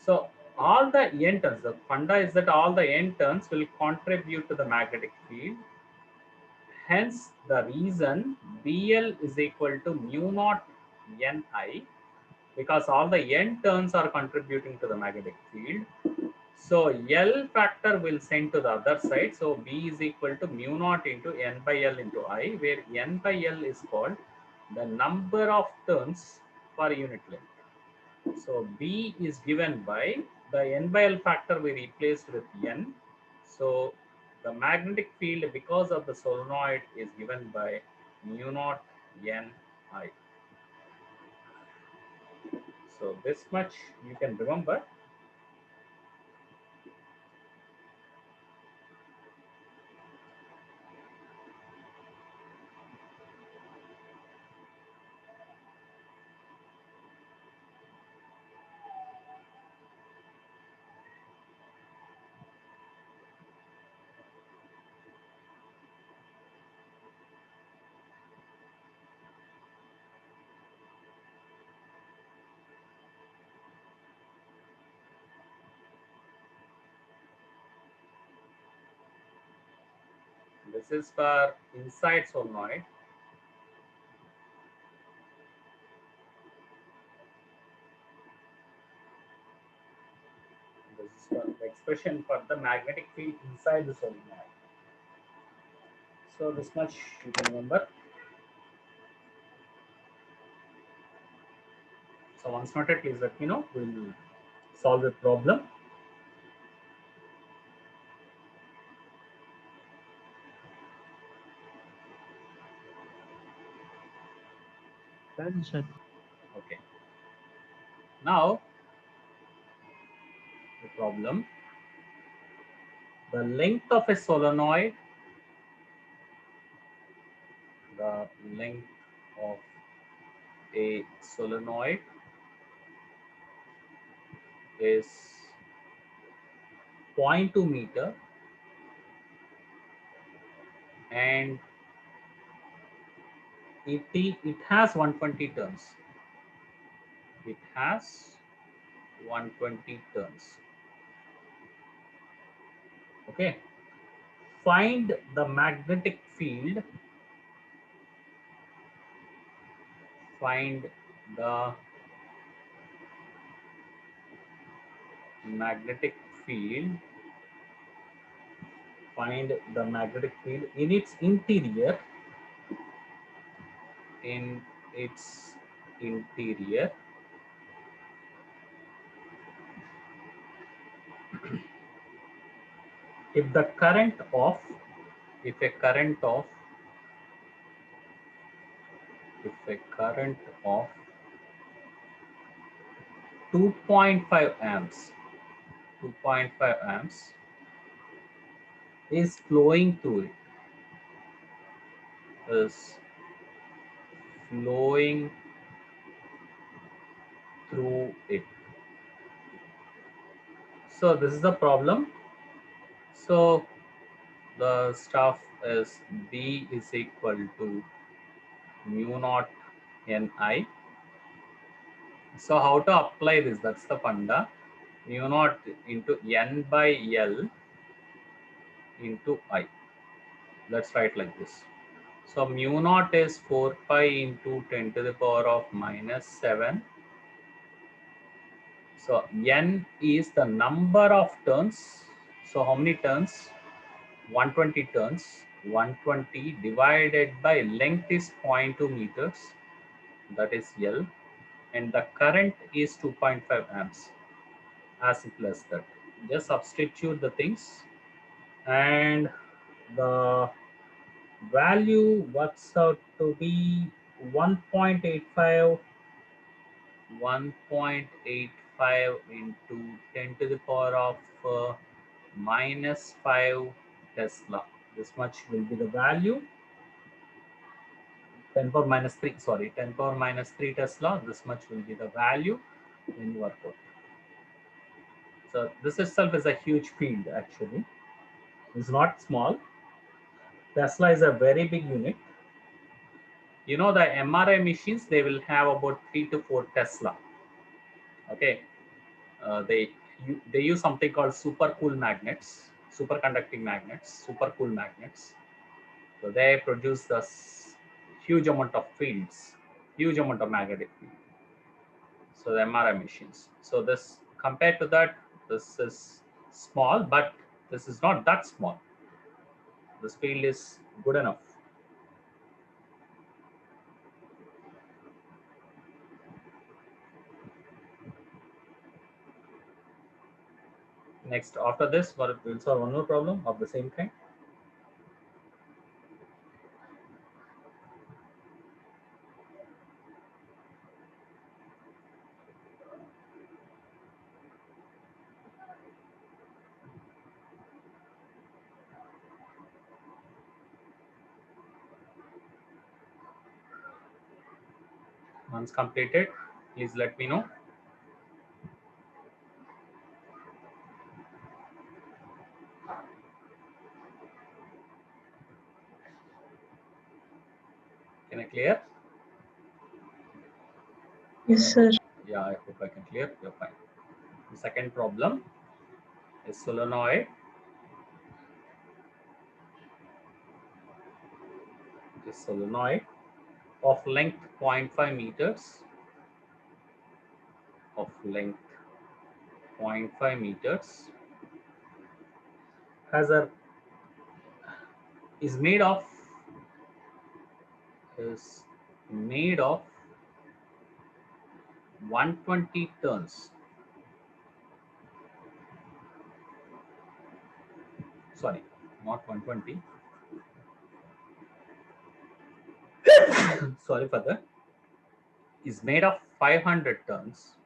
So all the n turns, the funda is that all the n turns will contribute to the magnetic field. Hence, the reason BL is equal to mu naught Ni, because all the n turns are contributing to the magnetic field. So L factor will send to the other side. So B is equal to mu naught into N by L into I, where N by L is called the number of turns per unit length. So B is given by the N by L factor we replaced with N. So the magnetic field because of the solenoid is given by mu naught N I. So this much you can remember. This is for inside solenoid. This is for the expression for the magnetic field inside the solenoid. So this much you can remember. So once noted, please let me know. We'll solve the problem. Done, sir. Okay. Now the problem. The length of a solenoid, the length of a solenoid is 0.2 meter, and it has 120 turns. It has 120 turns. Okay. Find the magnetic field. Find the magnetic field. Find the magnetic field in its interior. In its interior. If the current of, if a current of, if a current of 2.5 amps, 2.5 amps is flowing through it, is flowing through it. So this is the problem. So the stuff is B is equal to mu naught Ni. So how to apply this? That's the funda. Mu naught into N by L into I. Let's write like this. So mu naught is 4 pi into 10 to the power of minus 7. So N is the number of turns. So how many turns? 120 turns. 120 divided by length is 0.2 meters. That is L. And the current is 2.5 amps. As simple as that. Just substitute the things, and the value works out to be 1.85, 1.85 into 10 to the power of minus 5 Tesla. This much will be the value. 10 power minus 3, sorry, 10 power minus 3 Tesla. This much will be the value when you work out. So this itself is a huge field actually. It's not small. Tesla is a very big unit. You know, the MRI machines, they will have about 3 to 4 Tesla. Okay. They use something called supercool magnets, superconducting magnets, supercool magnets. So they produce this huge amount of fields, huge amount of magnetic field. So the MRI machines. So this compared to that, this is small, but this is not that small. This field is good enough. Next, after this, we'll solve one more problem of the same kind. Once completed, please let me know. Can I clear? Yes, sir. Yeah, I hope I can clear. You're fine. The second problem is solenoid. This solenoid of length 0.5 meters, of length 0.5 meters, has a is made of 120 turns. Sorry, not 120. Sorry for that. Is made of 500 turns,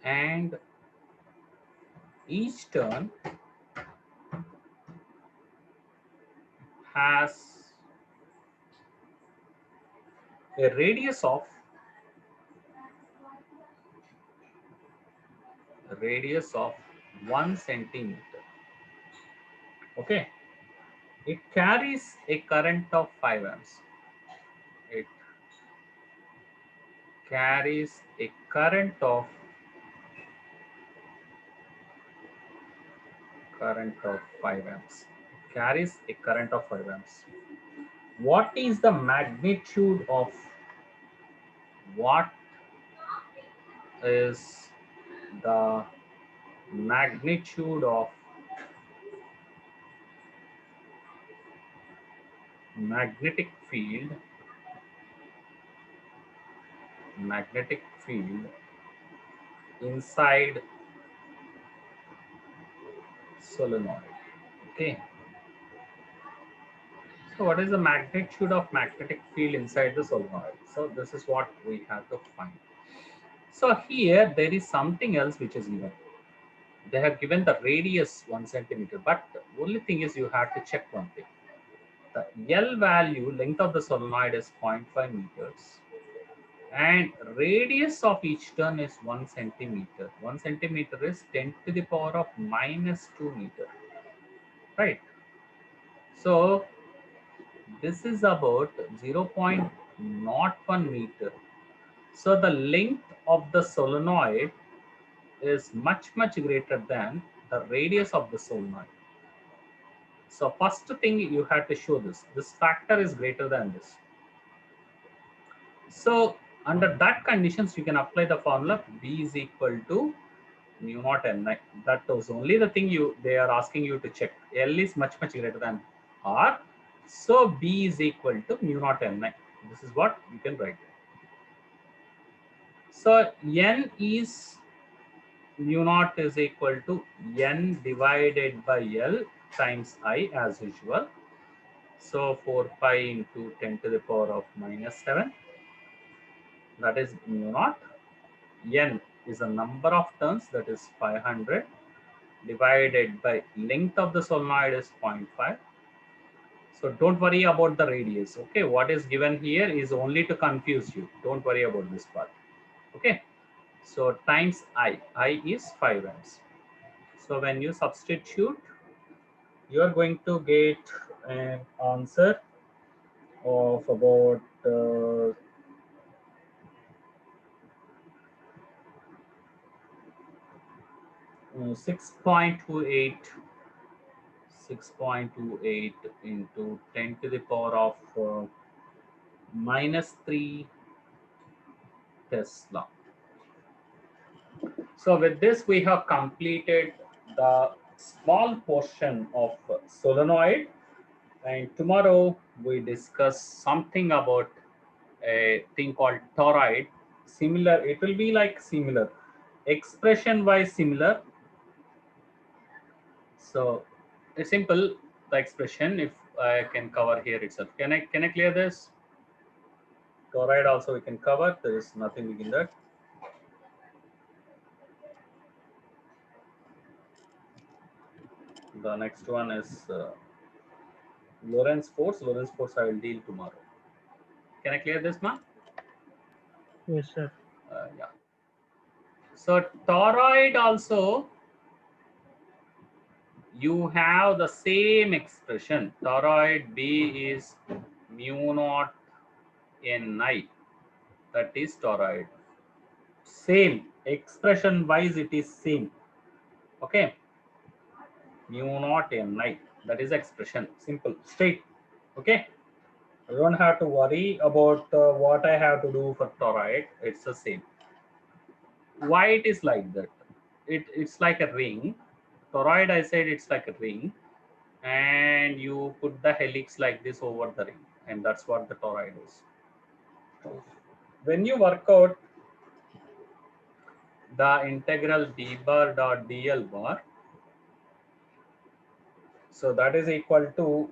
and each turn has a radius of 1 centimeter. Okay, it carries a current of 5 amps. It carries a current of 5 amps. Carries a current of 5 amps. What is the magnitude of what is the magnitude of magnetic field inside solenoid? Okay, so what is the magnitude of magnetic field inside the solenoid? So this is what we have to find. So here there is something else which is given. They have given the radius 1 centimeter, but the only thing is you have to check one thing. The L value, length of the solenoid, is 0.5 meters, and radius of each turn is 1 centimeter. 1 centimeter is 10 to the power of minus 2 meter, right? So this is about 0.01 meter. So the length of the solenoid is much greater than the radius of the solenoid. So first thing you have to show this factor is greater than this. So under that conditions, you can apply the formula B is equal to mu naught Ni. That was only the thing they are asking you to check. L is much greater than R. So B is equal to mu naught Ni. This is what you can write. So N is mu naught is equal to N divided by L times I as usual. So 4 pi into 10 to the power of minus 7. That is mu naught. N is the number of turns, that is 500, divided by length of the solenoid is 0.5. So don't worry about the radius. Okay, what is given here is only to confuse you. Don't worry about this part. Okay, so times I is 5 amps. So when you substitute, you are going to get an answer of about 6.28 into 10 to the power of -3 Tesla. So with this, we have completed the small portion of solenoid, and tomorrow we discuss something about a thing called toroid. Similar, it will be like similar, expression wise similar. So a simple the expression, if I can cover here itself. Can I clear this? Toroid also we can cover. There is nothing in that. The next one is Lorentz force. Lorentz force I will deal tomorrow. Can I clear this, ma? Yes, sir. Yeah. So toroid also, you have the same expression. Toroid B is mu naught Ni. That is toroid. Same expression wise, it is same. Okay. Mu naught Ni. That is expression. Simple, straight. Okay. I don't have to worry about what I have to do for toroid. It's the same. Why it is like that? It's like a ring. Toroid, I said it's like a ring, and you put the helix like this over the ring, and that's what the toroid is. When you work out the integral d bar dot dl bar, so that is equal to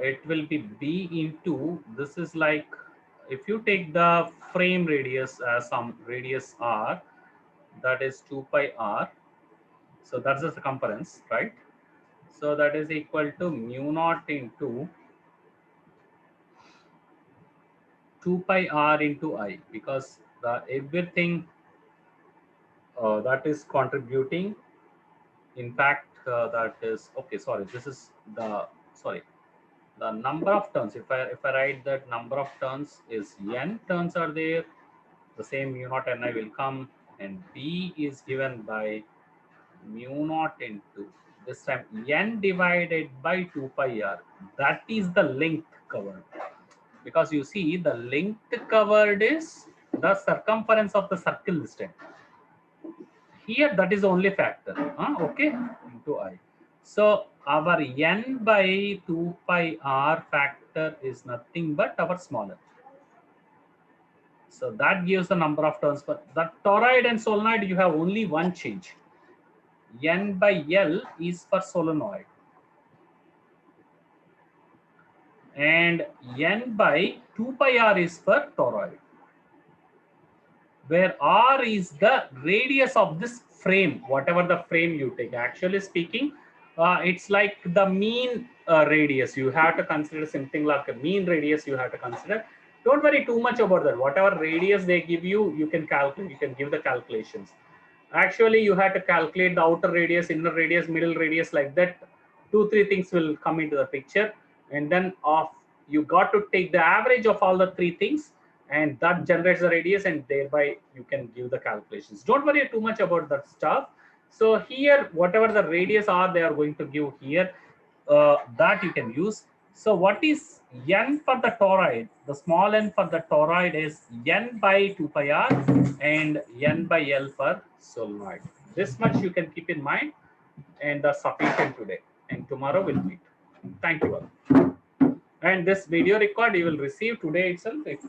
it will be b into, this is like, if you take the frame radius as some radius r, that is 2 pi r, so that's the circumference, right? So that is equal to mu naught into 2 pi r into I, because the everything that is contributing, in fact that is okay, sorry, this is the, sorry, the number of turns. If I write that number of turns is n turns are there, the same mu naught Ni will come, and B is given by mu naught into, this time n divided by 2 pi r. That is the length covered, because you see the length covered is the circumference of the circle this time. Here that is only factor, okay, into I. So our n by 2 pi r factor is nothing but our smaller. So that gives the number of turns. But the toroid and solenoid, you have only one change. N by L is for solenoid, and N by 2 pi r is for toroid, where r is the radius of this frame, whatever the frame you take. Actually speaking, it's like the mean radius. You have to consider something like a mean radius. You have to consider. Don't worry too much about that. Whatever radius they give you, you can calculate. You can give the calculations. Actually, you have to calculate the outer radius, inner radius, middle radius, like that. 2-3 things will come into the picture, and then of you got to take the average of all the 3 things, and that generates the radius, and thereby you can give the calculations. Don't worry too much about that stuff. So here, whatever the radius are, they are going to give here, that you can use. So what is n for the toroid? The small n for the toroid is n by 2 pi r and n by L for solenoid. This much you can keep in mind, and that's sufficient today. And tomorrow we'll meet. Thank you all. And this video record you will receive today itself. If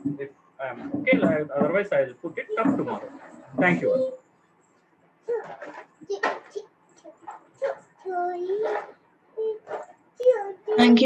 I'm okay, otherwise I'll put it up tomorrow. Thank you all. Thank you.